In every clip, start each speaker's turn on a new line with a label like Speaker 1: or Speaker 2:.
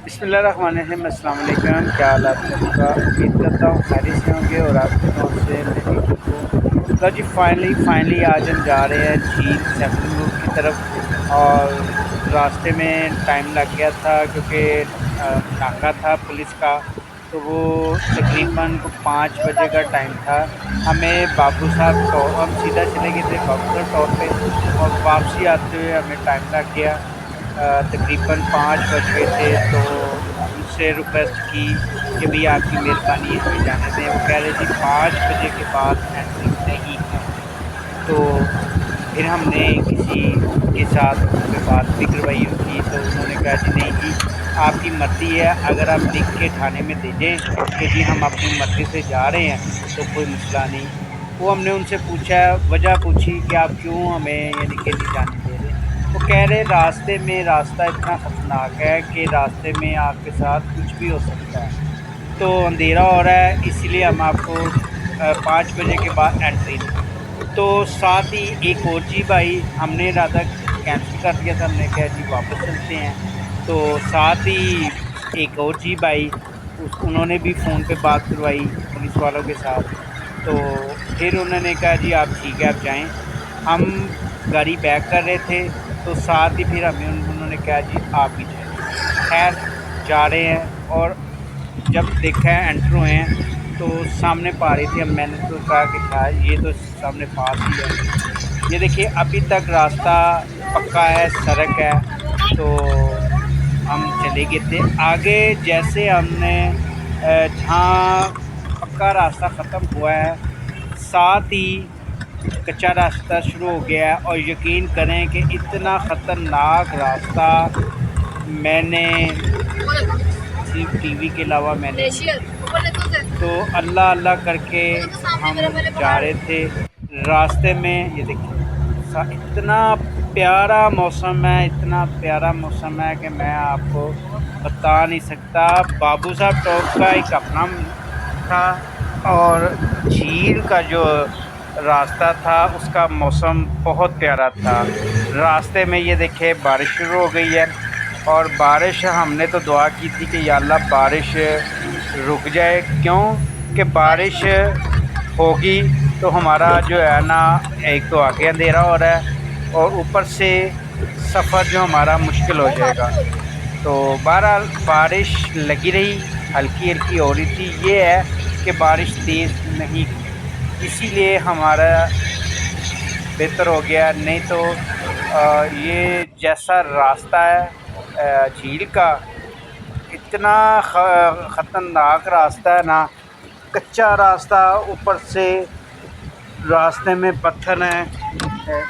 Speaker 1: बिस्मिल्लाहिर्रहमानिर्रहीम, अस्सलाम वालेकुम। क्या हाल आप सबका? उम्मीद करता हूँ खैरियत से होंगे और आपके गाँव से मैं भी ठीक हूँ। तो जी फाइनली आज हम जा रहे हैं झील सैफलन रोड की तरफ। और रास्ते में टाइम लग गया था क्योंकि नाका था पुलिस का। तो वो तकरीबन को 5 बजे का टाइम था। हमें बाबू साहब हम सीधा चले गए थे बाबू साहब टॉप पे। और वापसी आते हुए हमें टाइम लग गया। तकरीबन 5 बज गए थे। तो उनसे रिक्वेस्ट की कि भैया आपकी मेहरबानी हमें जाने दें। वो कह रहे जी 5 बजे के बाद एंट्री नहीं है। तो फिर हमने किसी के साथ वहाँ पे बात भी करवाई उनकी। तो उन्होंने कहा जी नहीं जी, आपकी मर्ज़ी है, अगर आप लिख के थाने में दे दें कि जी हम अपनी मर्ज़ी से जा रहे हैं तो कोई मसला नहीं। वो हमने उनसे पूछा, वजह पूछी कि आप क्यों हमें यानी कि नहीं जाने दे रहे। वो कह रहे रास्ते में रास्ता इतना ख़तरनाक है कि रास्ते में आपके साथ कुछ भी हो सकता है। तो अंधेरा हो रहा है इसीलिए हम आपको 5 बजे के बाद एंट्री नहीं। तो साथ ही एक और जीप आई, हमने इरादा कैंसिल कर दिया था, हमने कहा जी वापस चलते हैं। तो साथ ही एक और जीप आई, उस उन्होंने भी फ़ोन पे बात करवाई पुलिस वालों के साथ। तो फिर उन्होंने कहा जी आप ठीक है आप जाएँ। हम गाड़ी बैक कर रहे थे तो साथ ही फिर हमें उन्होंने कहा जी आप भी जाएँ। खैर जा रहे हैं। और जब देखा है एंटर हुए हैं तो सामने पहाड़ी थी। अब मैंने तो कहा कि शायद ये तो सामने पास ही है। ये देखिए अभी तक रास्ता पक्का है, सड़क है। तो हम चले गए थे आगे। जैसे हमने जहाँ पक्का रास्ता ख़त्म हुआ है, साथ ही कच्चा रास्ता शुरू हो गया है। और यकीन करें कि इतना ख़तरनाक रास्ता मैंने सिर्फ टीवी के अलावा मैंने नहीं देखा। तो अल्लाह अल्लाह करके हम जा रहे थे। रास्ते में ये देखिए इतना प्यारा मौसम है, इतना प्यारा मौसम है कि मैं आपको बता नहीं सकता। बाबू साहब टॉप का एक अपना था और झील का जो रास्ता था उसका मौसम बहुत प्यारा था। रास्ते में ये देखिए बारिश शुरू हो गई है। और बारिश हमने तो दुआ की थी कि या अल्लाह बारिश रुक जाए, क्यों कि बारिश होगी तो हमारा जो है ना, एक तो आगे अंधेरा हो रहा है और ऊपर से सफ़र जो हमारा मुश्किल हो जाएगा। तो बहरहाल बारिश लगी रही, हल्की हल्की हो रही थी। ये है कि बारिश तेज़ नहीं हुई, इसीलिए हमारा बेहतर हो गया। नहीं तो ये जैसा रास्ता है झील का, इतना ख़तरनाक रास्ता है ना, कच्चा रास्ता, ऊपर से रास्ते में पत्थर हैं।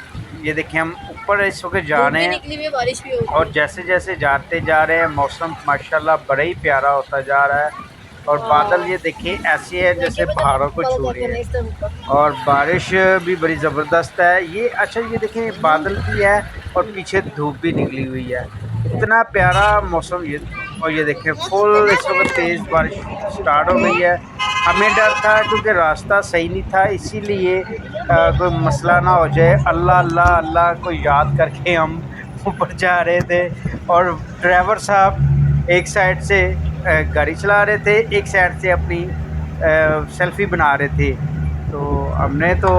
Speaker 1: ये देखिए हम ऊपर इस वक्त जा रहे हैं बारिश भी हो रही है। और जैसे जैसे जाते जा रहे हैं मौसम माशाल्लाह बड़ा ही प्यारा होता जा रहा है। और बादल ये देखिए ऐसे है जैसे पहाड़ों को छू रहे हैं। और बारिश भी बड़ी ज़बरदस्त है। ये अच्छा ये देखें बादल भी है और पीछे धूप भी निकली हुई है। इतना प्यारा मौसम ये। और ये देखें फुल इस वक्त तेज़ बारिश स्टार्ट हो गई है। हमें डर था क्योंकि रास्ता सही नहीं था, इसीलिए कोई मसला ना हो जाए। अल्लाह अल्लाह अल्लाह को याद करके हम ऊपर जा रहे थे। और ड्राइवर साहब एक साइड से गाड़ी चला रहे थे, एक साइड से अपनी सेल्फ़ी बना रहे थे। तो हमने तो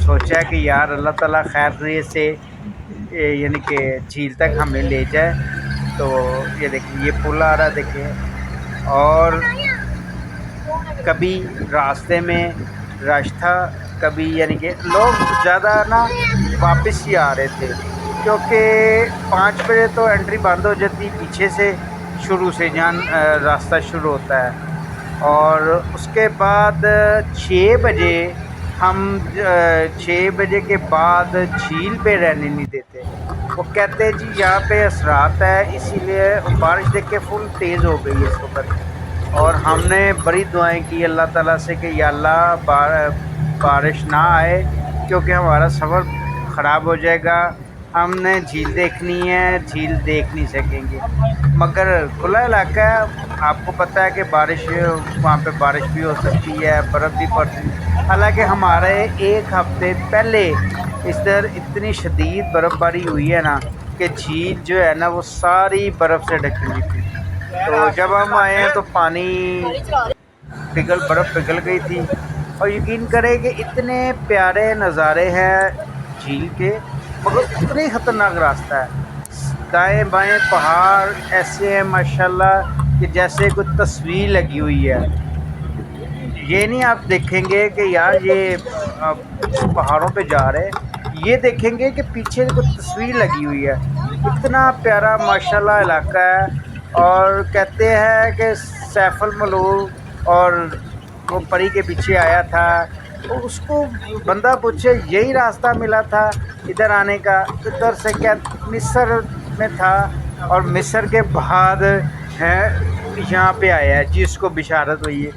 Speaker 1: सोचा कि यार अल्लाह ताला खैर खैरियत से यानी कि झील तक हमें ले जाए। तो ये देखिए ये पुल आ रहा है देखिए। और कभी रास्ते में रश था, कभी यानी कि लोग ज़्यादा ना वापस ही आ रहे थे क्योंकि 5 बजे तो एंट्री बंद हो जाती पीछे से, शुरू से जहाँ रास्ता शुरू होता है। और उसके बाद 6 बजे हम 6 बजे के बाद झील पे रहने नहीं देते। वो कहते हैं जी यहाँ पे असरात है, इसीलिए बारिश देख के फुल तेज़ हो गई है इस वक्त। और हमने बड़ी दुआएं की अल्लाह ताला से कि या अल्लाह बारिश ना आए क्योंकि हमारा सफ़र ख़राब हो जाएगा। हमने झील देखनी है, झील देख नहीं सकेंगे। मगर खुला इलाका है, आपको पता है कि बारिश वहाँ पे बारिश भी हो सकती है, बर्फ़ भी पड़ती है। हालांकि हमारे 1 हफ़्ते पहले इधर इतनी शदीद बर्फ़बारी हुई है ना कि झील जो है ना वो सारी बर्फ़ से ढकी हुई थी। तो जब हम आए हैं तो पानी बर्फ़ पिघल गई थी। और यकीन करें कि इतने प्यारे नज़ारे हैं झील के, मगर इतने ख़तरनाक रास्ता है। दाएं बाएं पहाड़ ऐसे हैं माशाल्लाह कि जैसे कोई तस्वीर लगी हुई है। ये नहीं आप देखेंगे कि यार ये पहाड़ों पे जा रहे हैं, ये देखेंगे कि पीछे कोई तस्वीर लगी हुई है। इतना प्यारा माशाल्लाह इलाका है। और कहते हैं कि सैफुल मलूक और वो परी के पीछे आया था, तो उसको बंदा पूछे यही रास्ता मिला था इधर आने का, इधर से क्या मिस्र में था और मिस्र के बाद है यहाँ पे आया है जिसको बिशारत हुई है।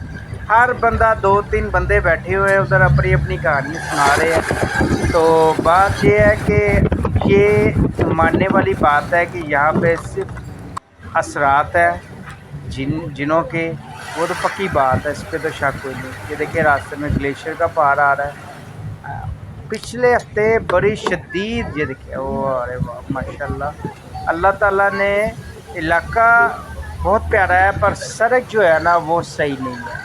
Speaker 1: हर बंदा 2-3 बंदे बैठे हुए हैं उधर अपनी अपनी कहानी सुना रहे हैं। तो बात ये है कि ये मानने वाली बात है कि यहाँ पे सिर्फ असरात है जिनों के, वो तो पक्की बात है, इस पर तो शक कोई नहीं। ये देखिए रास्ते में ग्लेशियर का पहाड़ आ रहा है। पिछले हफ्ते बड़ी शदीद, ये देखिए वो, अरे वाह माशाल्लाह। अल्लाह ताला ने इलाका बहुत प्यारा है, पर सड़क जो है ना वो सही नहीं है।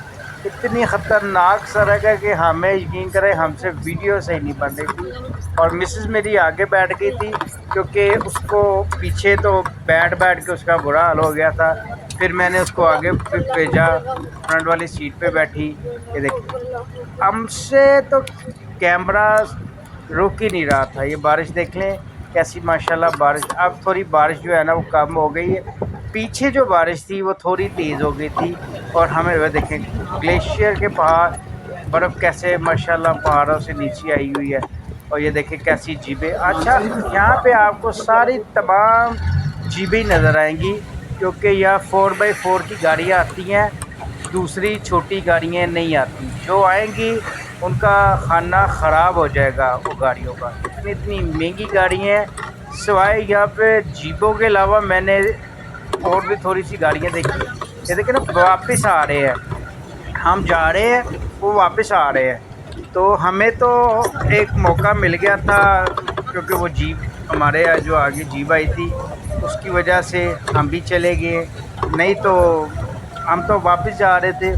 Speaker 1: इतनी ख़तरनाक सड़क है कि हमें यकीन करें हमसे वीडियो सही नहीं बन रही थी। और मिसेस मेरी आगे बैठ गई थी क्योंकि उसको पीछे तो बैठ के उसका बुरा हाल हो गया था। फिर मैंने उसको आगे भेजा, फ्रंट वाली सीट पे बैठी। ये देखिए हमसे तो कैमरा रुक ही नहीं रहा था। ये बारिश देख लें कैसी माशाल्लाह बारिश। अब थोड़ी बारिश जो है ना वो कम हो गई है। पीछे जो बारिश थी वो थोड़ी तेज़ हो गई थी। और हमें वह देखें ग्लेशियर के पहाड़, बर्फ़ कैसे माशाल्लाह पहाड़ों से नीचे आई हुई है। और ये देखें कैसी जीपें। अच्छा, यहाँ पे आपको सारी तमाम जीपें नज़र आएंगी क्योंकि यहाँ 4x4 की गाड़ियाँ आती हैं, दूसरी छोटी गाड़ियाँ नहीं आती। जो आएंगी उनका खाना ख़राब हो जाएगा वो गाड़ियों का। इतनी इतनी महंगी गाड़ियाँ हैं। सिवाय यहाँ पे जीपों के अलावा मैंने और भी थोड़ी सी गाड़ियाँ देखी। ये देखिए ना वापस आ रहे हैं, हम जा रहे हैं वो वापस आ रहे हैं। तो हमें तो एक मौका मिल गया था क्योंकि वो जीप हमारे यहाँ जो आगे जीप आई थी उसकी वजह से हम भी चले गए, नहीं तो हम तो वापस जा रहे थे।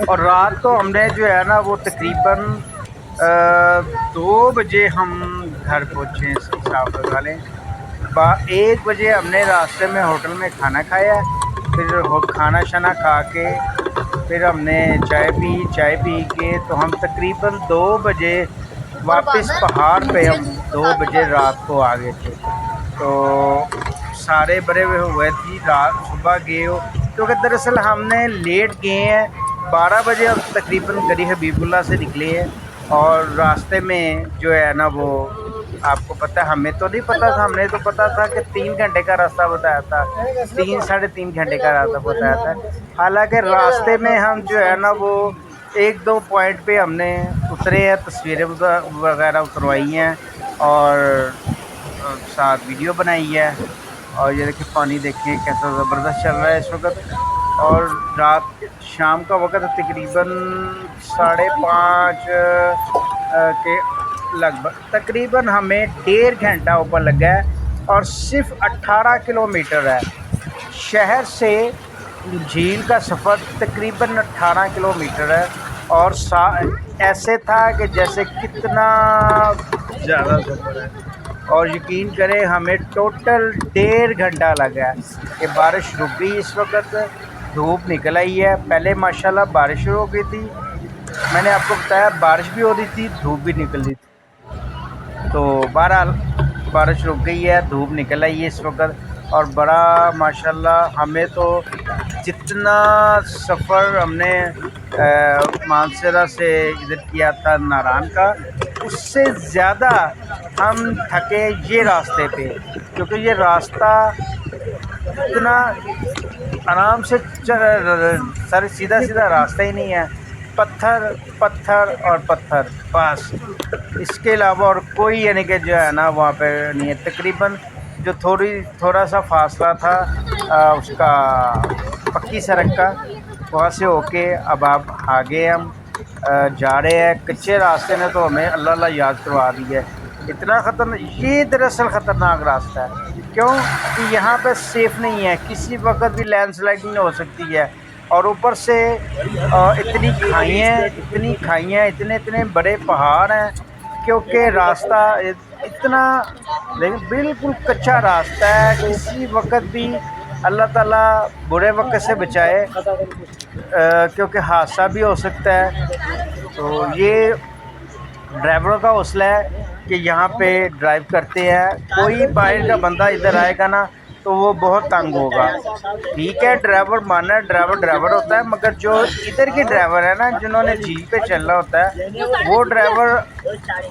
Speaker 1: और रात को हमने जो है ना वो तकरीबन 2 बजे हम घर पहुँचे हिसाब लगा लें। 1 बजे हमने रास्ते में होटल में खाना खाया। फिर खाना शाना खा के फिर हमने चाय पी के तो हम तकरीबन 2 बजे वापस पहाड़ पे, हम 2 बजे रात को आ गए थे। तो सारे बड़े हुए थी रात सुबह गए हो क्योंकि दरअसल हमने लेट गए हैं। 12 बजे हम तकरीबन गरी हबीबुल्ला से निकले हैं। और रास्ते में जो है ना वो आपको पता है, हमें तो नहीं पता था, हमने तो पता था कि 3 घंटे का रास्ता बताया था, 3-3.5 घंटे का रास्ता बताया था। हालांकि रास्ते में हम जो है ना वो 1-2 पॉइंट पे हमने उतरे हैं, तस्वीरें वगैरह उतरवाई हैं और साथ वीडियो बनाई है। और ये देखिए पानी देखिए कैसा ज़बरदस्त चल रहा है इस वक्त। और रात शाम का वक्त तकरीबन 5:30 के लगभग, तकरीबन हमें 1.5 घंटा ऊपर लगा है और सिर्फ 18 किलोमीटर है। शहर से झील का सफ़र तकरीबन 18 किलोमीटर है। और ऐसे था कि जैसे कितना ज़्यादा सफ़र है। और यकीन करें हमें टोटल 1.5 घंटा लगा है। कि बारिश रुक गई, इस वक्त धूप निकल आई है। पहले माशाल्लाह बारिश हो गई थी, मैंने आपको बताया बारिश भी हो रही थी, धूप भी निकल रही थी। तो बहरहाल बारिश रुक गई है, धूप निकल आई है इस वक्त। और बड़ा माशाल्लाह हमें तो जितना सफ़र हमने मानसरा से इधर किया था नारायण का, उससे ज़्यादा हम थके ये रास्ते पे, क्योंकि ये रास्ता इतना आराम से सर सीधा रास्ता ही नहीं है, पत्थर पत्थर और पत्थर बस। इसके अलावा और कोई यानी कि जो है ना वहाँ पे नहीं है। तकरीबन जो थोड़ा सा फासला था उसका पक्की सड़क का, वहाँ से होके अब आप आगे हम जा रहे हैं। कच्चे रास्ते ने तो हमें अल्लाह अल्लाह याद करवा दी है। इतना ख़तरनाक, ये दरअसल ख़तरनाक रास्ता है। क्यों कि यहाँ पे सेफ़ नहीं है, किसी वक्त भी लैंडस्लाइडिंग हो सकती है। और ऊपर से इतनी खाइयाँ, इतने इतने बड़े पहाड़ हैं, क्योंकि रास्ता इतना, लेकिन बिल्कुल कच्चा रास्ता है। किसी वक्त भी अल्लाह ताला बुरे वक्त से बचाए, क्योंकि हादसा भी हो सकता है। तो ये ड्राइवरों का हौसला है कि यहाँ पे ड्राइव करते हैं। कोई बाहर का बंदा इधर आएगा ना तो वो बहुत तंग होगा। ठीक है, ड्राइवर माना, ड्राइवर होता है, मगर जो इधर के ड्राइवर है ना, जिन्होंने झील पे चलना होता है, वो ड्राइवर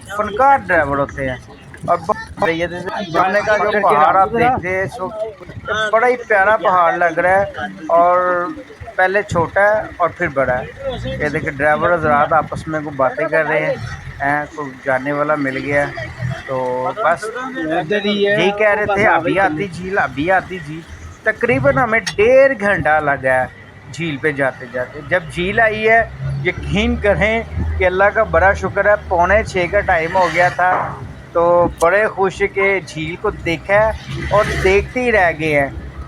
Speaker 1: फनकार ड्राइवर होते हैं। और सामने का जो पहाड़ आप देख रहे हैं इस वक्त, बड़ा ही प्यारा पहाड़ लग रहा है। और पहले छोटा है और फिर बड़ा है। ये देखिए ड्राइवर हज़रात आपस में कुछ बातें कर रहे हैं, कोई जाने वाला मिल गया। तो बस यही कह रहे थे, अभी आती झील। तकरीबन हमें 1.5 घंटा लगा है झील पे जाते जाते। जब झील आई है, यकीन करें कि अल्लाह का बड़ा शुक्र है, 5:45 का टाइम हो गया था। तो बड़े खुश के झील को देखा है और देखते ही रह गए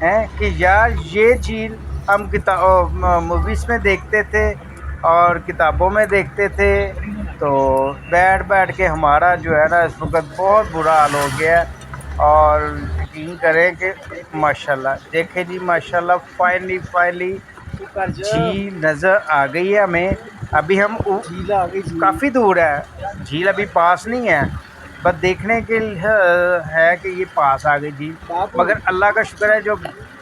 Speaker 1: हैं कि यार ये झील हम मूवीज़ में देखते थे और किताबों में देखते थे। तो बैठ के हमारा जो है ना इस वक्त बहुत बुरा हाल हो गया है। और यकीन करें कि माशाल्लाह, देखें जी माशाल्लाह, फाइनली झील नज़र आ गई है हमें। अभी हम काफ़ी दूर है, झील अभी पास नहीं है, बस देखने के लिए है कि ये पास आ गई झील। मगर अल्लाह का शुक्र है, जो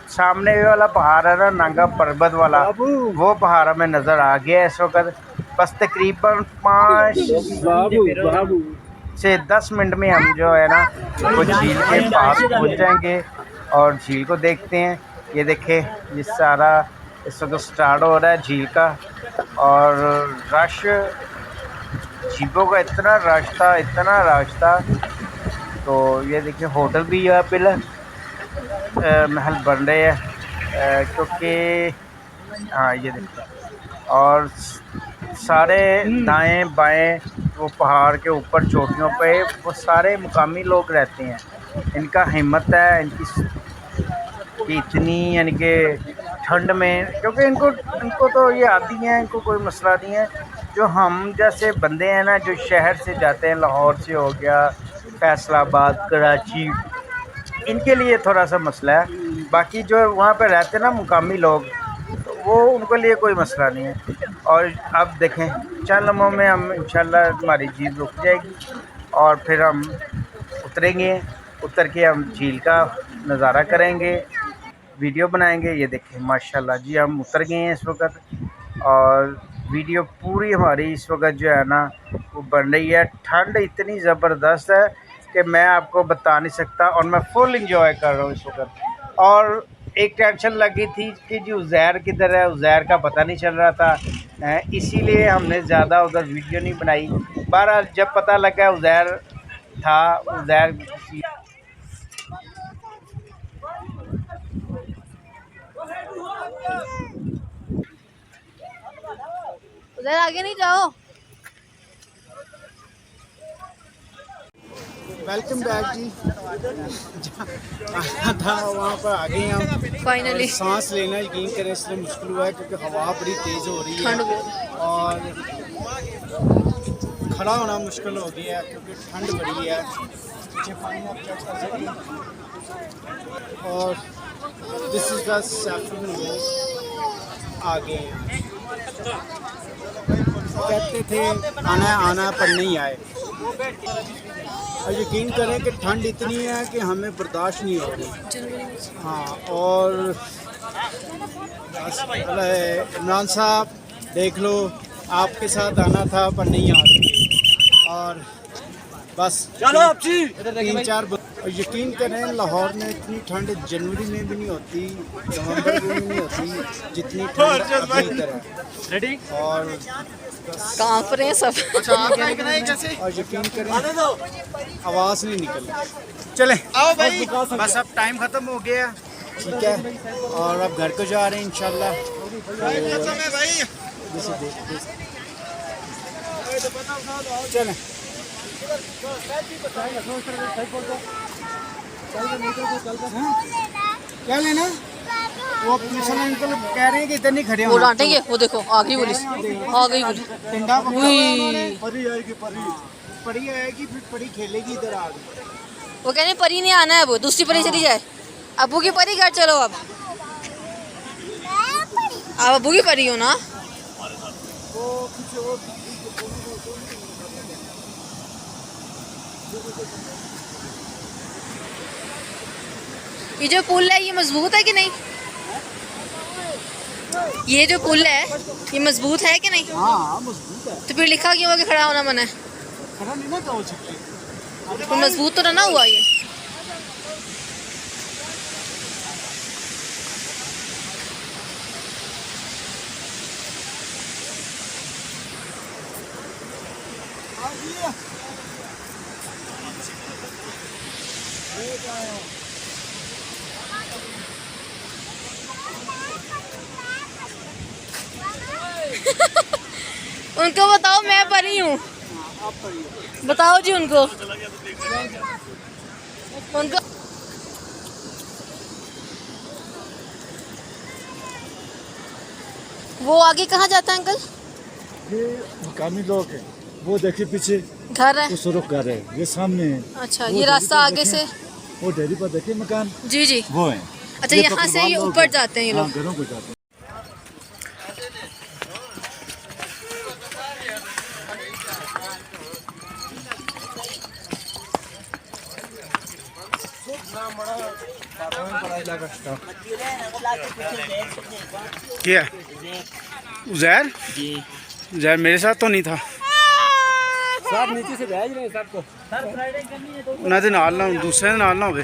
Speaker 1: सामने वाला पहाड़ है ना, नांगा पर्वत वाला, वो पहाड़ हमें नज़र आ गया है इस वक्त। बस तकरीबन 5 से 10 मिनट में हम जो है ना वो झील के पास पहुंच जाएंगे और झील को देखते हैं। ये देखें, ये सारा इस वक्त स्टार्ट हो रहा है झील का। और रश, जीपों का इतना रश था। तो ये देखिए होटल भी यहाँ पे महल बन रहे हैं, क्योंकि हाँ ये देखिए, और सारे दाएं बाएं वो पहाड़ के ऊपर चोटियों पे वो सारे मुकामी लोग रहते हैं। इनका हिम्मत है इनकी कि इतनी, यानी कि ठंड में, क्योंकि इनको तो ये आती हैं, इनको कोई मसला नहीं है। जो हम जैसे बंदे हैं ना, जो शहर से जाते हैं, लाहौर से हो गया, फैसलाबाद, कराची, इनके लिए थोड़ा सा मसला है। बाकी जो वहाँ पे रहते हैं ना मुकामी लोग, तो वो उनके लिए कोई मसला नहीं है। और अब देखें, चंद लम्हों में हम इंशाल्लाह हमारी झील रुक जाएगी और फिर हम उतरेंगे। उतर के हम झील का नज़ारा करेंगे, वीडियो बनाएंगे। ये देखें माशाल्लाह जी, हम उतर गए हैं इस वक्त और वीडियो पूरी हमारी इस वक्त जो है ना वो बन रही है। ठंड इतनी ज़बरदस्त है कि मैं आपको बता नहीं सकता, और मैं फुल इंजॉय कर रहा हूँ इस वक्त। और एक टेंशन लगी थी कि जी उज़ैर किधर है, उज़ैर का पता नहीं चल रहा था, इसीलिए हमने ज़्यादा उधर वीडियो नहीं बनाई। बहरहाल जब पता लगा उज़ैर था, उज़ैर
Speaker 2: उधर आगे नहीं जाओ।
Speaker 3: वेलकम बैक जी। आना था वहाँ पर आ गए हम फाइनली। सांस लेना यकीन करें इसलिए मुश्किल हुआ है क्योंकि हवा बड़ी तेज़ हो रही है और खड़ा होना मुश्किल हो गया है क्योंकि ठंड बड़ी है। और this is the saffron road. आ गए हैं, कहते थे आना पर नहीं आए। और यकीन करें कि ठंड इतनी है कि हमें बर्दाश्त नहीं हो रही। हाँ, और इमरान साहब देख लो, आपके साथ आना था पर नहीं आ सके। और बस चलो 3-4 और यकीन करें लाहौर में इतनी ठंड जनवरी में भी नहीं होती, नवंबर में भी नहीं होती जितनी ठंड अभी इधर है। और
Speaker 2: कांप रहे हैं सब।
Speaker 3: और यकीन करें आवाज़ नहीं निकल रही। चले आओ भाई, बस अब टाइम ख़त्म हो गया, ठीक है, और अब घर को जा रहे हैं इंशाल्लाह। चलें। क्या लेना? वो मिशन अंकल कह रहे हैं कि इधर नहीं खड़े
Speaker 2: वो
Speaker 3: होना।
Speaker 2: डांटेंगे, वो देखो आ गई पुलिस, आ गई पुलिस।
Speaker 3: टिंडा पकड़ा हुआ है उन्होंने।
Speaker 2: उई।
Speaker 3: परी आएगी, परी आएगी, फिर परी खेलेगी इधर आ गई।
Speaker 2: वो कहने परी नहीं आना है, वो दूसरी परी चली जाए। अबू की परी घर चलो अब। आप अबू की परी हो ना। ये जो पुल है ये मजबूत है कि नहीं? ये जो पुल है ये मजबूत है कि नहीं?
Speaker 3: हाँ मजबूत है।
Speaker 2: तो फिर लिखा क्यों हुआ कि खड़ा होना मना है?
Speaker 3: खड़ा नहीं ना हो सकते।
Speaker 2: तो मजबूत तो ना हुआ ये। उनको बताओ मैं परी हूँ, बताओ जी उनको। उनको वो आगे कहाँ जाता है अंकल?
Speaker 4: ये मकामी लोग हैं, वो देखिए पीछे
Speaker 2: घर है।
Speaker 4: वो सुरुख घर है, ये सामने है।
Speaker 2: अच्छा,
Speaker 4: वो
Speaker 2: ये
Speaker 4: डेयरी
Speaker 2: रास्ता
Speaker 4: पर
Speaker 2: आगे
Speaker 4: देखें,
Speaker 2: से।
Speaker 4: वो डेयरी पर देखिए मकान
Speaker 2: जी जी।
Speaker 4: वो है।
Speaker 2: अच्छा, यहाँ से ये ऊपर जाते हैं ये लोग।
Speaker 4: घरों को जाते हैं।
Speaker 1: क्या उजैर? उजैर मेरे साथ तो नहीं था।
Speaker 3: साहब नीचे से भेज रहे हैं सबको। सर फ्राइडे करनी है तो
Speaker 1: उन्हें दे नाल ना दूसरे दे नाल ना होवे।